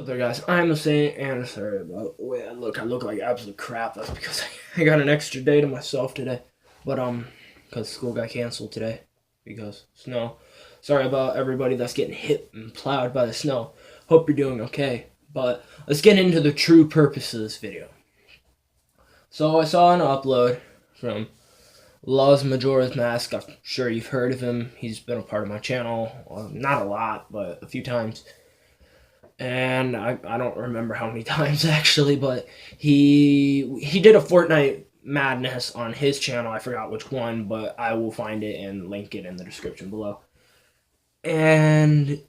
there, guys? I'm a Saint, and sorry about the way I look. I look like absolute crap. That's because I got an extra day to myself today. But, because school got canceled today because snow. Sorry about everybody that's getting hit and plowed by the snow. Hope you're doing okay. But let's get into the true purpose of this video. So I saw an upload from Los Majora's Mask. I'm sure you've heard of him. He's been a part of my channel. Well, not a lot, but a few times. And I don't remember how many times actually, but he did a Fortnite Madness on his channel. I forgot which one, but I will find it and link it in the description below. And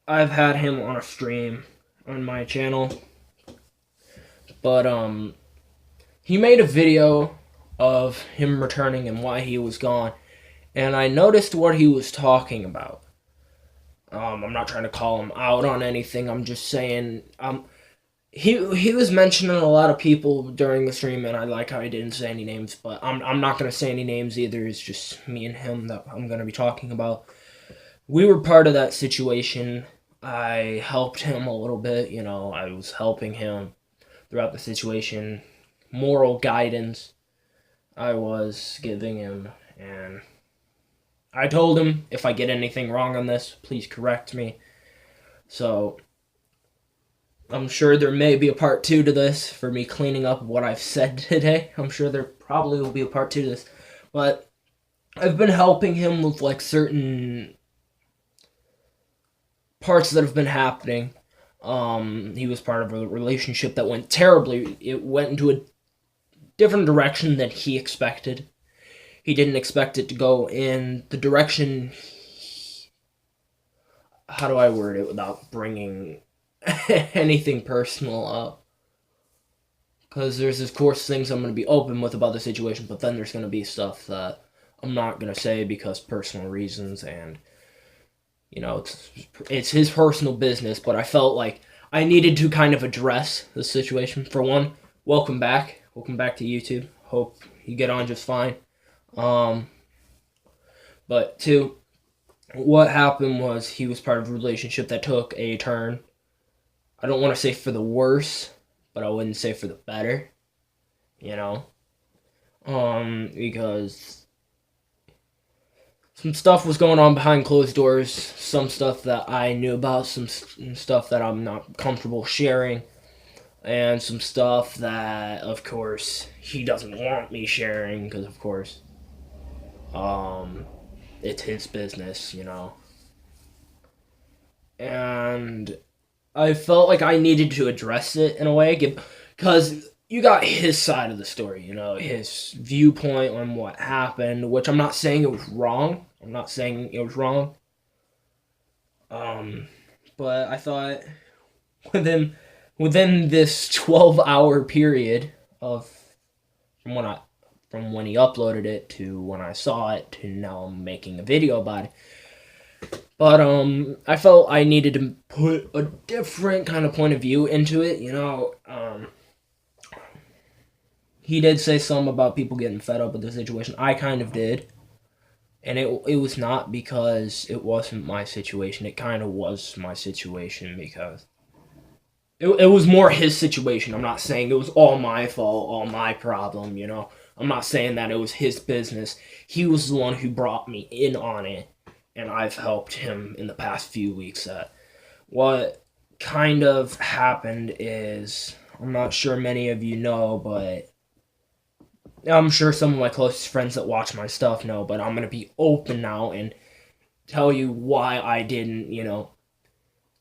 I've had him on a stream on my channel, but he made a video of him returning and why he was gone, and I noticed what he was talking about. I'm not trying to call him out on anything. I'm just saying, he was mentioning a lot of people during the stream, and I like how he didn't say any names, but I'm not going to say any names either. It's just me and him that I'm going to be talking about. We were part of that situation. I helped him a little bit, I was helping him throughout the situation. Moral guidance I was giving him, and I told him, if I get anything wrong on this, please correct me. So, I'm sure there may be a part 2 to this for me cleaning up what I've said today. I'm sure there probably will be a part 2 to this. But I've been helping him with like certain parts that have been happening. He was part of a relationship that went terribly. It went into a different direction than he expected. He didn't expect it to go in the direction... How do I word it without bringing anything personal up? Because there's, of course, things I'm going to be open with about the situation, but then there's going to be stuff that I'm not going to say because personal reasons, and, it's his personal business, but I felt like I needed to kind of address the situation. For one, welcome back. Welcome back to YouTube. Hope you get on just fine. But two, what happened was he was part of a relationship that took a turn. I don't want to say for the worse, but I wouldn't say for the better, because some stuff was going on behind closed doors, some stuff that I knew about, some stuff that I'm not comfortable sharing, and some stuff that, of course, he doesn't want me sharing, because, of course, it's his business, and I felt like I needed to address it in a way, because you got his side of the story, his viewpoint on what happened, which I'm not saying it was wrong. But I thought within this 12-hour period of from when he uploaded it to when I saw it to now I'm making a video about it. But I felt I needed to put a different kind of point of view into it, He did say something about people getting fed up with the situation. I kind of did. And it was not because it wasn't my situation. It kind of was my situation because it was more his situation. I'm not saying it was all my fault, all my problem, I'm not saying that it was his business. He was the one who brought me in on it, and I've helped him in the past few weeks. What kind of happened is, I'm not sure many of you know, but I'm sure some of my closest friends that watch my stuff know, but I'm going to be open now and tell you why I didn't,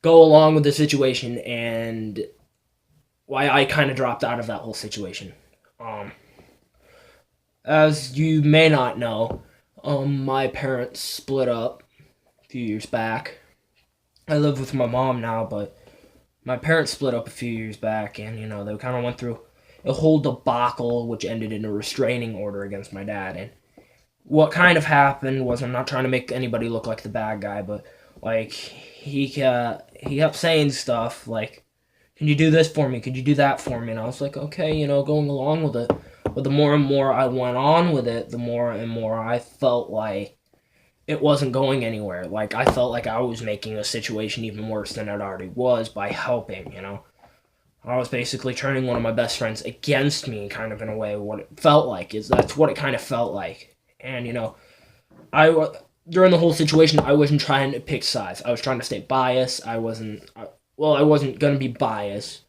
go along with the situation and why I kind of dropped out of that whole situation. As you may not know, my parents split up a few years back. I live with my mom now, but my parents split up a few years back, and, they kind of went through a whole debacle, which ended in a restraining order against my dad. And what kind of happened was, I'm not trying to make anybody look like the bad guy, but, he kept saying stuff like, can you do this for me? Could you do that for me? And I was like, okay, going along with it. But the more and more I went on with it, the more and more I felt like it wasn't going anywhere. Like, I felt like I was making the situation even worse than it already was by helping, you know? I was basically turning one of my best friends against me, kind of in a way. What it felt like is that's what it kind of felt like. And, you know, during the whole situation, I wasn't trying to pick sides. I was trying to stay biased. I wasn't going to be biased.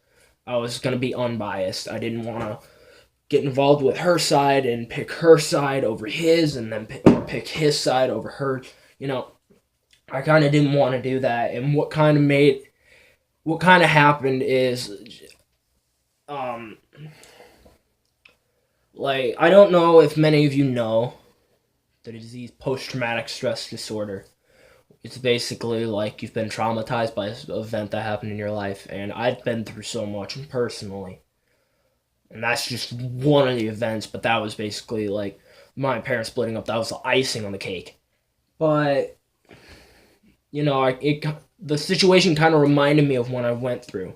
I was going to be unbiased. I didn't want to get involved with her side and pick her side over his, and then pick his side over her. You know, I kind of didn't want to do that. And what kind of happened is, like, I don't know if many of you know the disease post-traumatic stress disorder. It's basically like you've been traumatized by an event that happened in your life, and I've been through so much personally. And that's just one of the events, but that was basically like my parents splitting up. That was the icing on the cake. But, you know, the situation kind of reminded me of what I went through.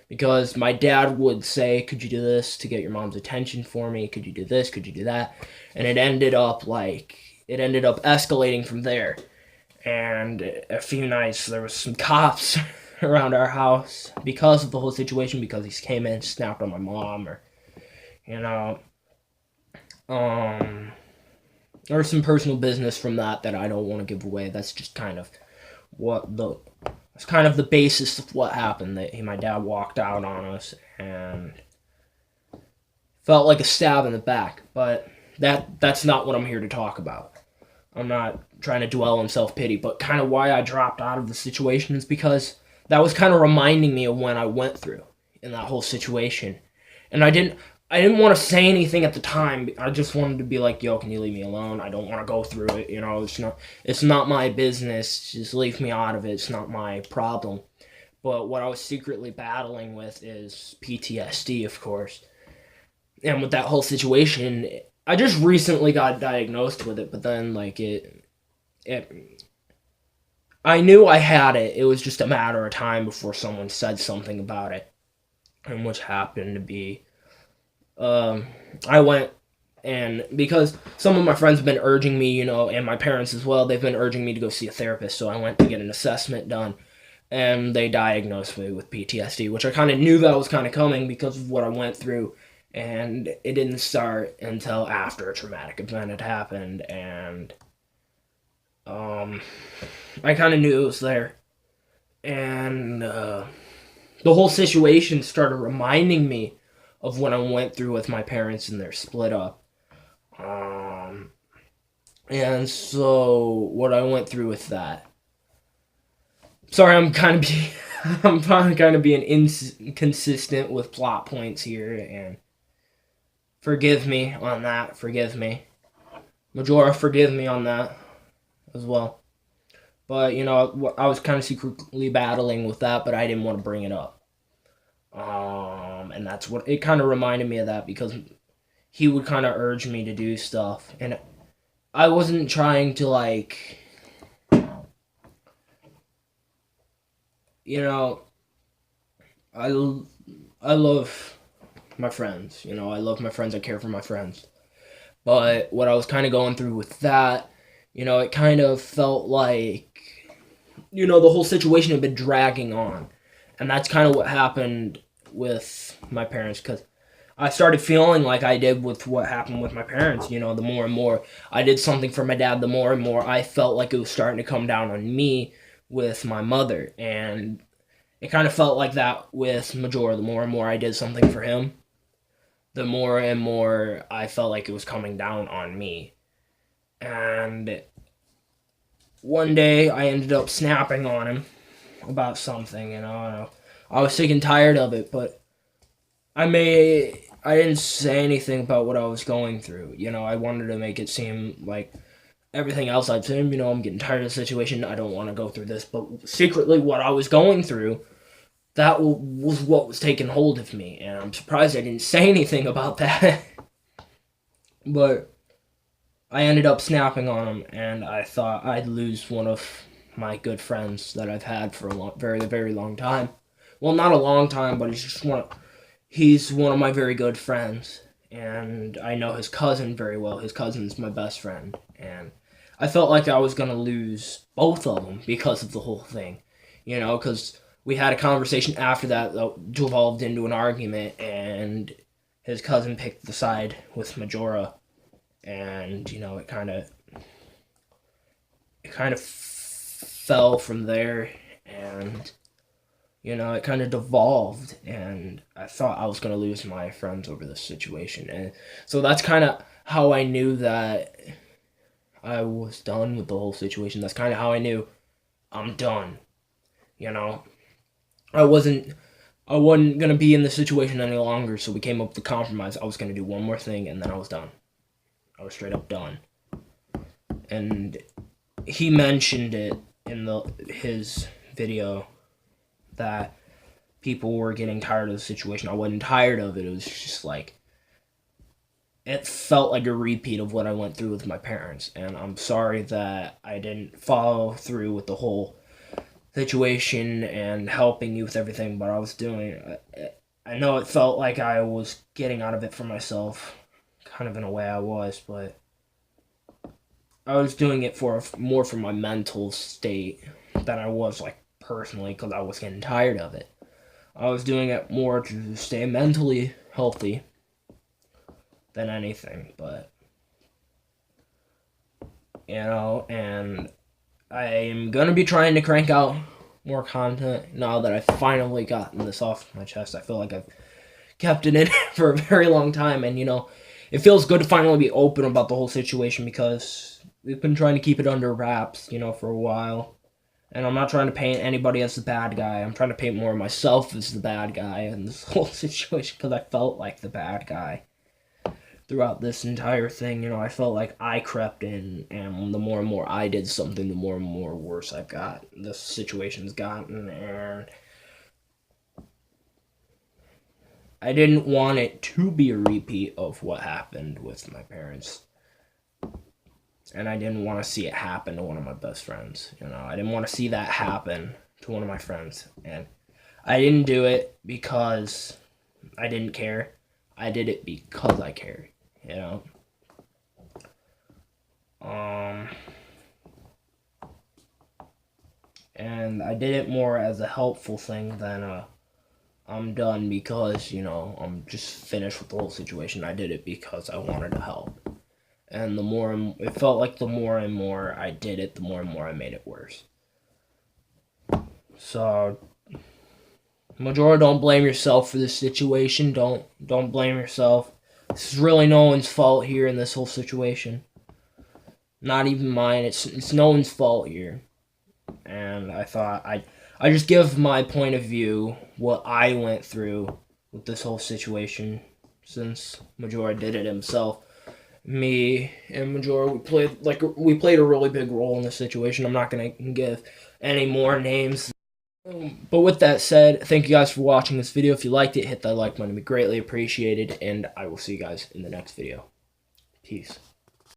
Because my dad would say, could you do this to get your mom's attention for me? Could you do this? Could you do that? And it ended up escalating from there. And a few nights there was some cops around our house because of the whole situation, because he came in, snapped on my mom, or, you know, or some personal business from that I don't want to give away. That's just kind of it's kind of the basis of what happened. That my dad walked out on us and felt like a stab in the back. But that's not what I'm here to talk about. I'm not trying to dwell on self-pity, but kind of why I dropped out of the situation is because that was kind of reminding me of when I went through in that whole situation. And I didn't want to say anything at the time. I just wanted to be like, yo, can you leave me alone? I don't want to go through it. You know, it's not my business. Just leave me out of it. It's not my problem. But what I was secretly battling with is PTSD, of course. And with that whole situation, I just recently got diagnosed with it, but then, like, I knew I had it. It was just a matter of time before someone said something about it. And which happened to be, I went, and because some of my friends have been urging me, you know, and my parents as well, they've been urging me to go see a therapist, so I went to get an assessment done, and they diagnosed me with PTSD, which I kind of knew that was kind of coming because of what I went through. And it didn't start until after a traumatic event had happened, and I kind of knew it was there. And the whole situation started reminding me of what I went through with my parents and their split up. And so what I went through with that. Sorry, I'm probably kind of being inconsistent with plot points here, and forgive me on that. Forgive me. Majora, forgive me on that as well. But, you know, I was kind of secretly battling with that, but I didn't want to bring it up. And that's what it kind of reminded me of, that because he would kind of urge me to do stuff. And I wasn't trying to, like, you know, I love my friends. You know, I love my friends. I care for my friends. But what I was kind of going through with that, you know, it kind of felt like, you know, the whole situation had been dragging on. And that's kind of what happened with my parents, because I started feeling like I did with what happened with my parents. You know, the more and more I did something for my dad, the more and more I felt like it was starting to come down on me with my mother. And it kind of felt like that with Majora. The more and more I did something for him, the more and more I felt like it was coming down on me. And one day I ended up snapping on him about something, you know. I was sick and tired of it, but I didn't say anything about what I was going through. You know, I wanted to make it seem like everything else I'd said, you know, I'm getting tired of the situation, I don't want to go through this. But secretly what I was going through, that was what was taking hold of me. And I'm surprised I didn't say anything about that. But I ended up snapping on him, and I thought I'd lose one of my good friends that I've had for a very, very long time. Well, not a long time, but he's one of my very good friends, and I know his cousin very well. His cousin's my best friend, and I felt like I was gonna lose both of them because of the whole thing, because we had a conversation after that devolved into an argument, and his cousin picked the side with Majora, and it kind of fell from there, and it kind of devolved, and I thought I was going to lose my friends over this situation. And so that's kind of how I knew that I was done with the whole situation. That's kind of how I knew I'm done. You know, I wasn't going to be in the situation any longer, so we came up with a compromise. I was going to do one more thing, and then I was done. I was straight up done. And he mentioned it in his video that people were getting tired of the situation. I wasn't tired of it. It was just like, it felt like a repeat of what I went through with my parents. And I'm sorry that I didn't follow through with the whole situation and helping you with everything, but I was doing. I know it felt like I was getting out of it for myself, kind of in a way I was, but I was doing it more for my mental state than I was like personally, because I was getting tired of it. I was doing it more to stay mentally healthy than anything, but and I am gonna be trying to crank out more content now that I've finally gotten this off my chest. I feel like I've kept it in for a very long time, and it feels good to finally be open about the whole situation, because we've been trying to keep it under wraps, for a while. And I'm not trying to paint anybody as the bad guy. I'm trying to paint more of myself as the bad guy in this whole situation, because I felt like the bad guy throughout this entire thing. I felt like I crept in, and the more and more I did something, the more and more worse I've got. The situation's gotten, and I didn't want it to be a repeat of what happened with my parents. And I didn't want to see it happen to one of my best friends. I didn't want to see that happen to one of my friends. And I didn't do it because I didn't care. I did it because I cared, And I did it more as a helpful thing than I'm done because, I'm just finished with the whole situation. I did it because I wanted to help. And it felt like the more and more I did it, the more and more I made it worse. So, Majora, don't blame yourself for this situation. Don't blame yourself. This is really no one's fault here in this whole situation. Not even mine. It's no one's fault here. And I thought I just give my point of view, what I went through with this whole situation, since Majora did it himself. Me and Majora, we played a really big role in this situation. I'm not gonna give any more names. But with that said, thank you guys for watching this video. If you liked it, hit that like button. It'd be greatly appreciated, and I will see you guys in the next video. Peace.